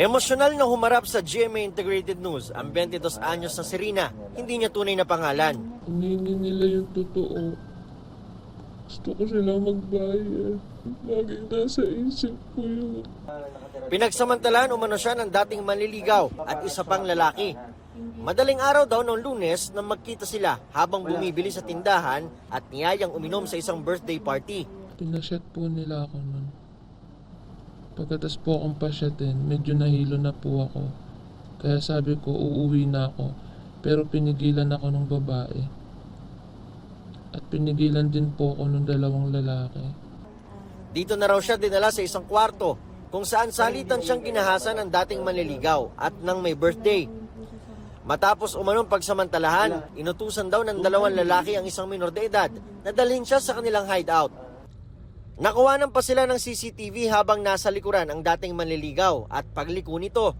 Emosyonal na humarap sa GMA Integrated News ang 22 anyos na si Rina, hindi niya tunay na pangalan. Hindi nila yung totoo. Gusto ko sila magbayad. Laging nasa isip ko yun. Pinagsamantalaan umano siya ng dating manliligaw at isa pang lalaki. Madaling araw daw noong Lunes nang magkita sila habang bumibili sa tindahan at niyayang uminom sa isang birthday party. Pinasyat po nila ako nun. Pagkatas po akong pasyatin, medyo nahilo na po ako. Kaya sabi ko, uuwi na ako. Pero pinigilan ako ng babae. At pinigilan din po ako ng dalawang lalaki. Dito na raw siya dinala sa isang kwarto kung saan salitan siyang ginahasan ng dating manliligaw at nang may birthday. Matapos umanong pagsamantalahan, inutusan daw ng dalawang lalaki ang isang minor de edad na dalhin siya sa kanilang hideout. Nakuhanan pa sila ng CCTV habang nasa likuran ang dating manliligaw at pagliko nito.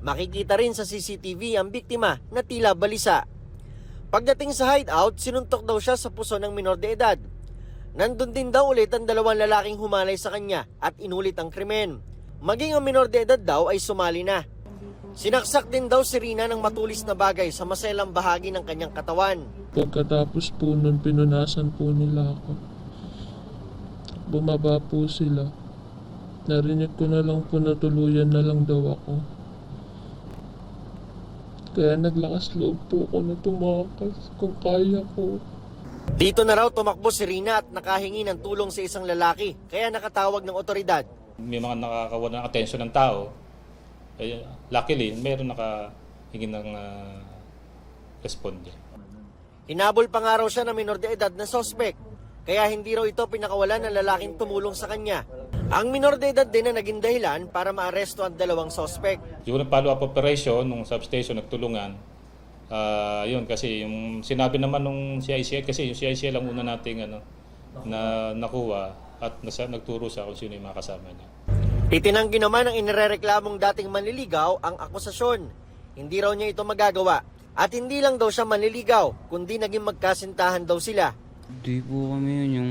Makikita rin sa CCTV ang biktima na tila balisa. Pagdating sa hideout, sinuntok daw siya sa puso ng minor de edad. Nandun din daw ulit ang dalawang lalaking humalay sa kanya at inulit ang krimen. Maging ang minor de edad daw ay sumali na. Sinaksak din daw si Rina ng matulis na bagay sa maselang bahagi ng kanyang katawan. Pagkatapos po nun, pinunasan po nila ako. Bumaba po sila. Narinig ko na lang po na tuluyan na lang daw ako. Kaya naglakas loob po ako na tumakas kung kaya ko. Dito na raw tumakbo si Rina at nakahingi ng tulong sa isang lalaki, kaya nakatawag ng otoridad. May mga nakakawan ng atensyon ng tao. Kaya luckily, mayroon nakahingi ng responde. Hinabol pa nga raw siya ng minor de edad na suspect, kaya hindi raw ito pinakawalan ng lalaking tumulong sa kanya. Ang minor de edad din na naging dahilan para maaresto ang dalawang suspect. Yung follow-up operation nung substation nagtulungan, yun kasi yung sinabi naman nung CICL, kasi yung CICL lang una nating na nakuha at nagturo sa kung sino yung mga kasama niya. Itinanggi naman ng inirereklamong dating manliligaw ang akusasyon. Hindi raw niya ito magagawa at hindi lang daw siya manliligaw kundi naging magkasintahan daw sila. Di po kami yun, yung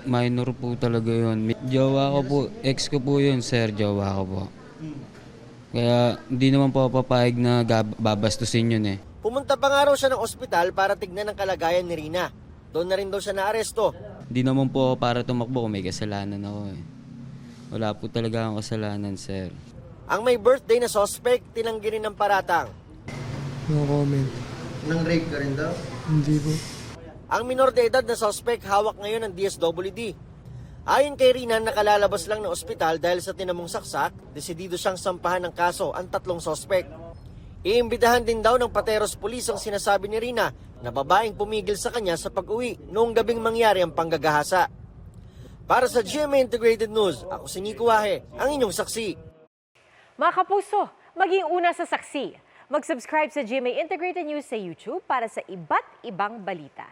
minor po talaga yun. Jowa ko po, ex ko po yun, sir, jowa ko po. Kaya hindi naman po papayag na babastusin yun eh. Pumunta pa nga raw siya ng ospital para tignan ang kalagayan ni Rina. Doon na rin daw siya naaresto. Hindi naman po ako para tumakbo kung may kasalanan ako eh. Wala po talaga akong kasalanan, sir. Ang may birthday na suspect, tinanggi rin ng paratang. No comment. Nang rape ka rin daw? Hindi po. Ang minor de edad na suspect hawak ngayon ng DSWD. Ayon kay Rina, nakalalabas lang ng ospital dahil sa tinamong saksak, desidido siyang sampahan ng kaso ang tatlong suspect. Iimbitahan din daw ng Pateros Police ang sinasabi ni Rina na babaeng pumigil sa kanya sa pag-uwi noong gabing mangyari ang panggagahasa. Para sa GMA Integrated News, ako si Nico Wahe, ang inyong saksi. Mga kapuso, maging una sa saksi. Mag-subscribe sa GMA Integrated News sa YouTube para sa iba't ibang balita.